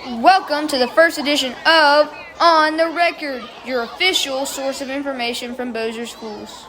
Welcome to the first edition of On the Record, your official source of information from Bossier Schools.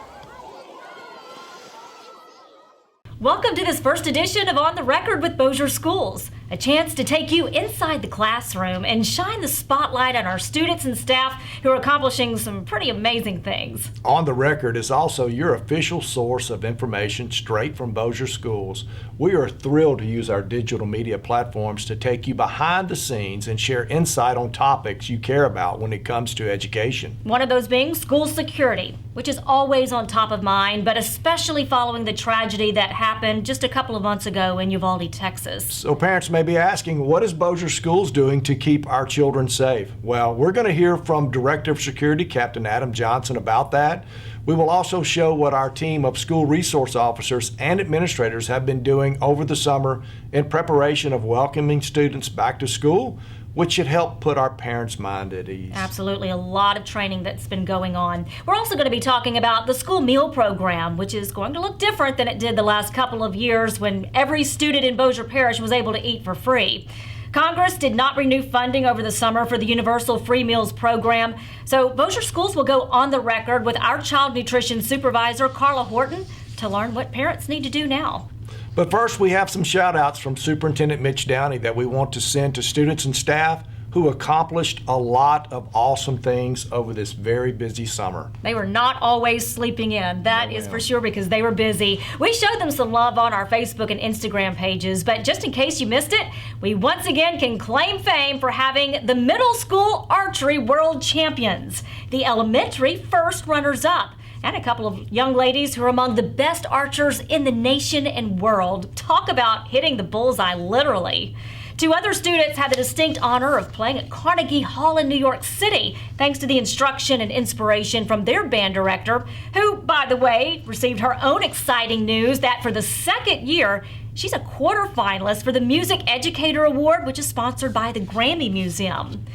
Welcome to this first edition of On the Record with Bossier Schools, a chance to take you inside the classroom and shine the spotlight on our students and staff who are accomplishing some pretty amazing things. On the Record is also your official source of information straight from Bossier Schools. We are thrilled to use our digital media platforms to take you behind the scenes and share insight on topics you care about when it comes to education. One of those being school security, which is always on top of mind, but especially following the tragedy that happened just a couple of months ago in Uvalde, Texas. So parents may be asking, what is Bossier Schools doing to keep our children safe? Well, we're going to hear from Director of Security Capt. Adam Johnson about that. We will also show what our team of school resource officers and administrators have been doing over the summer in preparation of welcoming students back to school, which should help put our parents' mind at ease. Absolutely, a lot of training that's been going on. We're also going to be talking about the school meal program, which is going to look different than it did the last couple of years when every student in Bossier Parish was able to eat for free. Congress did not renew funding over the summer for the Universal Free Meals program, so Bossier Schools will go on the record with our Child Nutrition Supervisor Karla Horton to learn what parents need to do now. But first, we have some shout outs from Superintendent Mitch Downey that we want to send to students and staff who accomplished a lot of awesome things over this very busy summer. They were not always sleeping in, that is for sure, because they were busy. We showed them some love on our Facebook and Instagram pages, but just in case you missed it, we once again can claim fame for having the middle school archery world champions, the elementary first runners-up, and a couple of young ladies who are among the best archers in the nation and world. Talk about hitting the bullseye, literally. Two other students had the distinct honor of playing at Carnegie Hall in New York City, thanks to the instruction and inspiration from their band director, who, by the way, received her own exciting news that for the second year, she's a quarterfinalist for the Music Educator Award, which is sponsored by the Grammy Museum.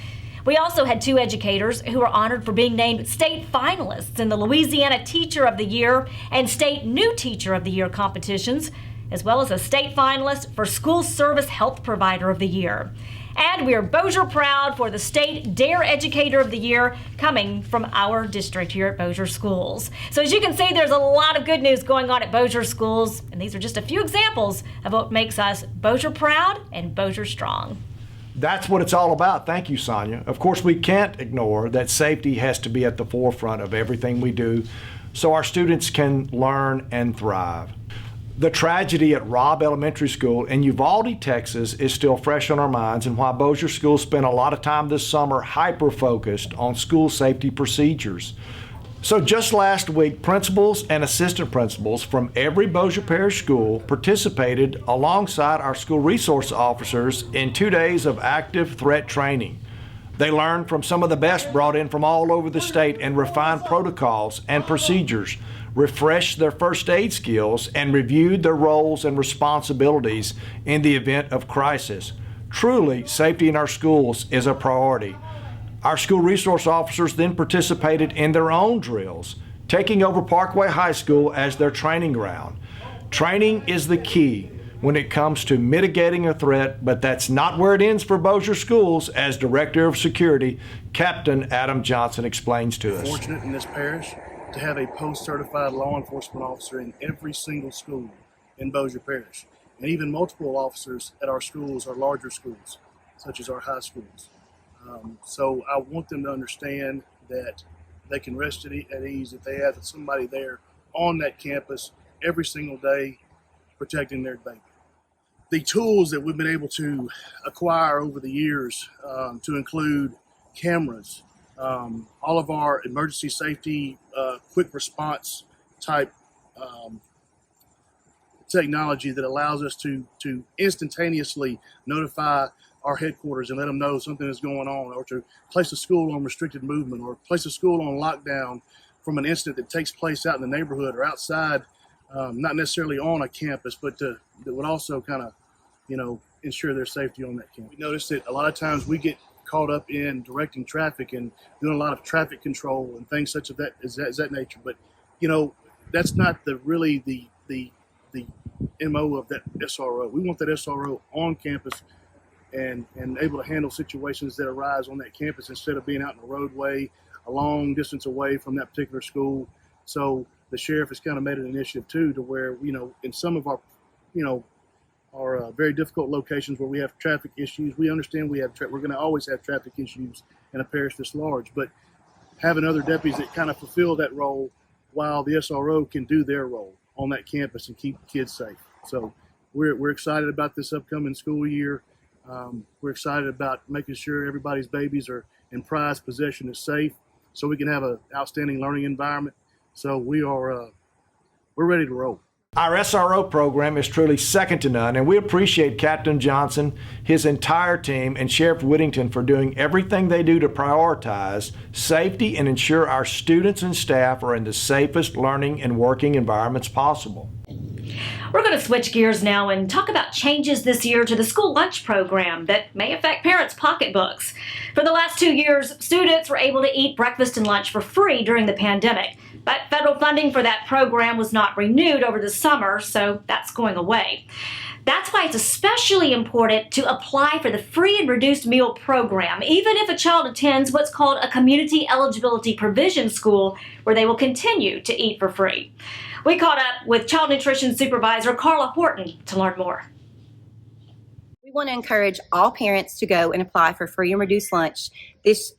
We also had two educators who were honored for being named state finalists in the Louisiana Teacher of the Year and State New Teacher of the Year competitions, as well as a state finalist for School Service Health Provider of the Year. And we are Bossier proud for the State Dare Educator of the Year coming from our district here at Bossier Schools. So as you can see, there's a lot of good news going on at Bossier Schools, and these are just a few examples of what makes us Bossier proud and Bossier strong. That's what it's all about. Thank you, Sonia. Of course, we can't ignore that safety has to be at the forefront of everything we do so our students can learn and thrive. The tragedy at Robb Elementary School in Uvalde, Texas is still fresh on our minds, and while Bossier Schools spent a lot of time this summer hyper-focused on school safety procedures. So just last week, principals and assistant principals from every Bossier Parish school participated alongside our school resource officers in 2 days of active threat training. They learned from some of the best brought in from all over the state and refined protocols and procedures, refreshed their first aid skills, and reviewed their roles and responsibilities in the event of crisis. Truly, safety in our schools is a priority. Our school resource officers then participated in their own drills, taking over Parkway High School as their training ground. Training is the key when it comes to mitigating a threat, but that's not where it ends for Bossier Schools, as Director of Security, Captain Adam Johnson explains to us. Fortunate in this parish to have a post-certified law enforcement officer in every single school in Bossier Parish, and even multiple officers at our schools, our larger schools, such as our high schools. So I want them to understand that they can rest at ease if they have somebody there on that campus every single day protecting their baby. The tools that we've been able to acquire over the years to include cameras, all of our emergency safety, quick response type technology that allows us to instantaneously notify our headquarters and let them know something is going on, or to place a school on restricted movement, or place a school on lockdown from an incident that takes place out in the neighborhood or outside, not necessarily on a campus, but that would also kind of, ensure their safety on that campus. We noticed that a lot of times we get caught up in directing traffic and doing a lot of traffic control and things such as that nature. But, that's not the MO of that SRO. We want that SRO on campus and able to handle situations that arise on that campus instead of being out in the roadway a long distance away from that particular school. So the sheriff has kind of made an initiative too, to where, in some of our, our very difficult locations where we have traffic issues, we understand we're going to always have traffic issues in a parish this large, but having other deputies that kind of fulfill that role while the SRO can do their role on that campus and keep kids safe. So we're excited about this upcoming school year. We're excited about making sure everybody's babies are in prized possession is safe, so we can have an outstanding learning environment. So we're ready to roll. Our SRO program is truly second to none, and we appreciate Captain Johnson, his entire team, and Sheriff Whittington for doing everything they do to prioritize safety and ensure our students and staff are in the safest learning and working environments possible. We're going to switch gears now and talk about changes this year to the school lunch program that may affect parents' pocketbooks. For the last 2 years, students were able to eat breakfast and lunch for free during the pandemic. But federal funding for that program was not renewed over the summer, so that's going away. That's why it's especially important to apply for the free and reduced meal program, even if a child attends what's called a community eligibility provision school, where they will continue to eat for free. We caught up with Child Nutrition Supervisor Karla Horton to learn more. We want to encourage all parents to go and apply for free and reduced lunch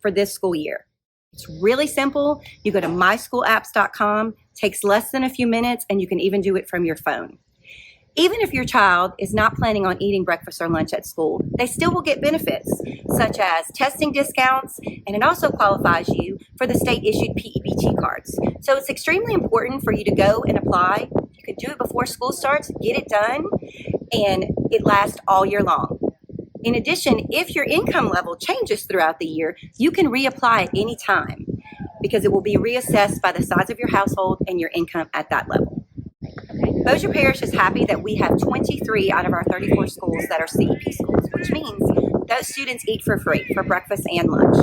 for this school year. It's really simple. You go to myschooapps.com, takes less than a few minutes, and you can even do it from your phone. Even if your child is not planning on eating breakfast or lunch at school, they still will get benefits, such as testing discounts, and it also qualifies you for the state-issued PEBT cards. So it's extremely important for you to go and apply. You can do it before school starts, get it done, and it lasts all year long. In addition, if your income level changes throughout the year, you can reapply at any time because it will be reassessed by the size of your household and your income at that level. Bossier Parish is happy that we have 23 out of our 34 schools that are CEP schools, which means those students eat for free for breakfast and lunch.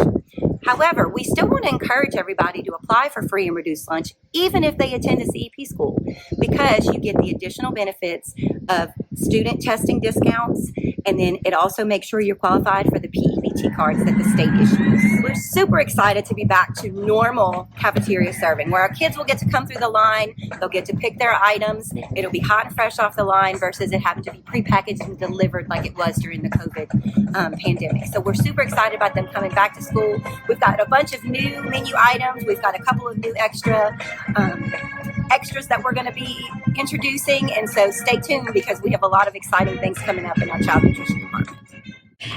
However, we still want to encourage everybody to apply for free and reduced lunch, even if they attend a CEP school, because you get the additional benefits of student testing discounts, and then it also makes sure you're qualified for the PEBT cards that the state issues. We're super excited to be back to normal cafeteria serving, where our kids will get to come through the line, they'll get to pick their items, it'll be hot and fresh off the line versus it having to be prepackaged and delivered like it was during the COVID pandemic. So we're super excited about them coming back to school. We've got a bunch of new menu items. We've got a couple of new extras that we're going to be introducing. And so stay tuned because we have a lot of exciting things coming up in our child nutrition department.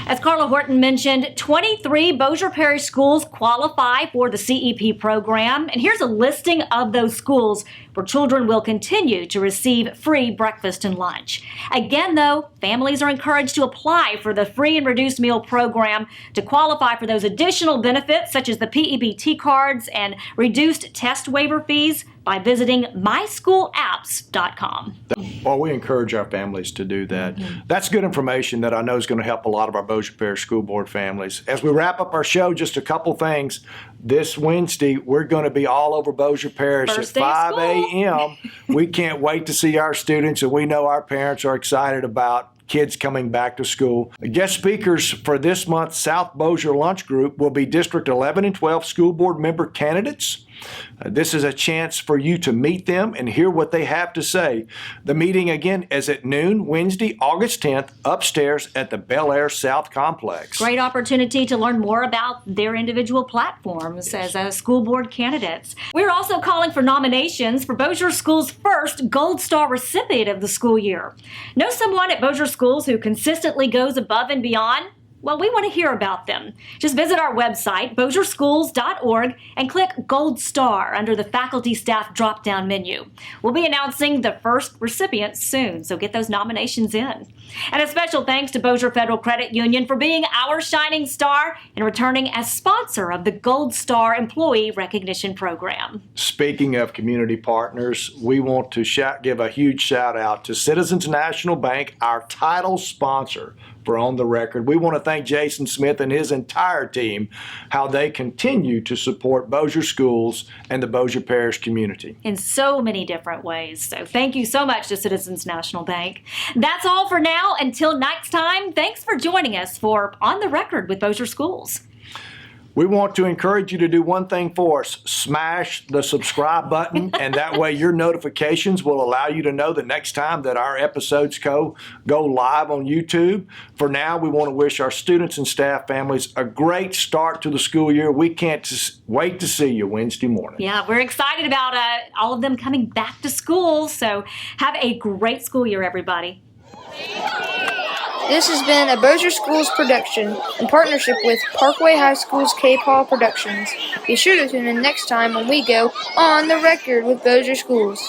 As Karla Horton mentioned, 23 Bossier Parish schools qualify for the CEP program. And here's a listing of those schools where children will continue to receive free breakfast and lunch. Again, though, families are encouraged to apply for the free and reduced meal program to qualify for those additional benefits, such as the PEBT cards and reduced test waiver fees, by visiting myschooapps.com. Well, we encourage our families to do that. That's good information that I know is going to help a lot of our Bossier Parish School Board families. As we wrap up our show, just a couple things. This Wednesday, we're going to be all over Bossier Parish First at day of 5 school. a.m. We can't wait to see our students, and we know our parents are excited about kids coming back to school. Guest speakers for this month's South Bossier Lunch Group will be District 11 and 12 school board member candidates. This is a chance for you to meet them and hear what they have to say. The meeting again is at noon, Wednesday, August 10th, upstairs at the Bel Air South Complex. Great opportunity to learn more about their individual platforms as school board candidates. We're also calling for nominations for Bossier Schools' first Gold Star recipient of the school year. Know someone at Bossier Schools who consistently goes above and beyond? Well, we want to hear about them. Just visit our website, bossierschools.org, and click Gold Star under the Faculty Staff drop-down menu. We'll be announcing the first recipients soon, so get those nominations in. And a special thanks to Bossier Federal Credit Union for being our shining star and returning as sponsor of the Gold Star Employee Recognition Program. Speaking of community partners, we want to give a huge shout out to Citizens National Bank, our title sponsor for On the Record. We want to thank Jason Smith and his entire team, how they continue to support Bossier Schools and the Bossier Parish community. In so many different ways. So thank you so much to Citizens National Bank. That's all for now. now, until next time, thanks for joining us for On the Record with Bossier Schools. We want to encourage you to do one thing for us. Smash the subscribe button, and that way your notifications will allow you to know the next time that our episodes go live on YouTube. For now, we want to wish our students and staff families a great start to the school year. We can't wait to see you Wednesday morning. Yeah, we're excited about all of them coming back to school. So have a great school year, everybody. This has been a Bossier Schools production in partnership with Parkway High School's K-Paul Productions. Be sure to tune in next time when we go On the Record with Bossier Schools.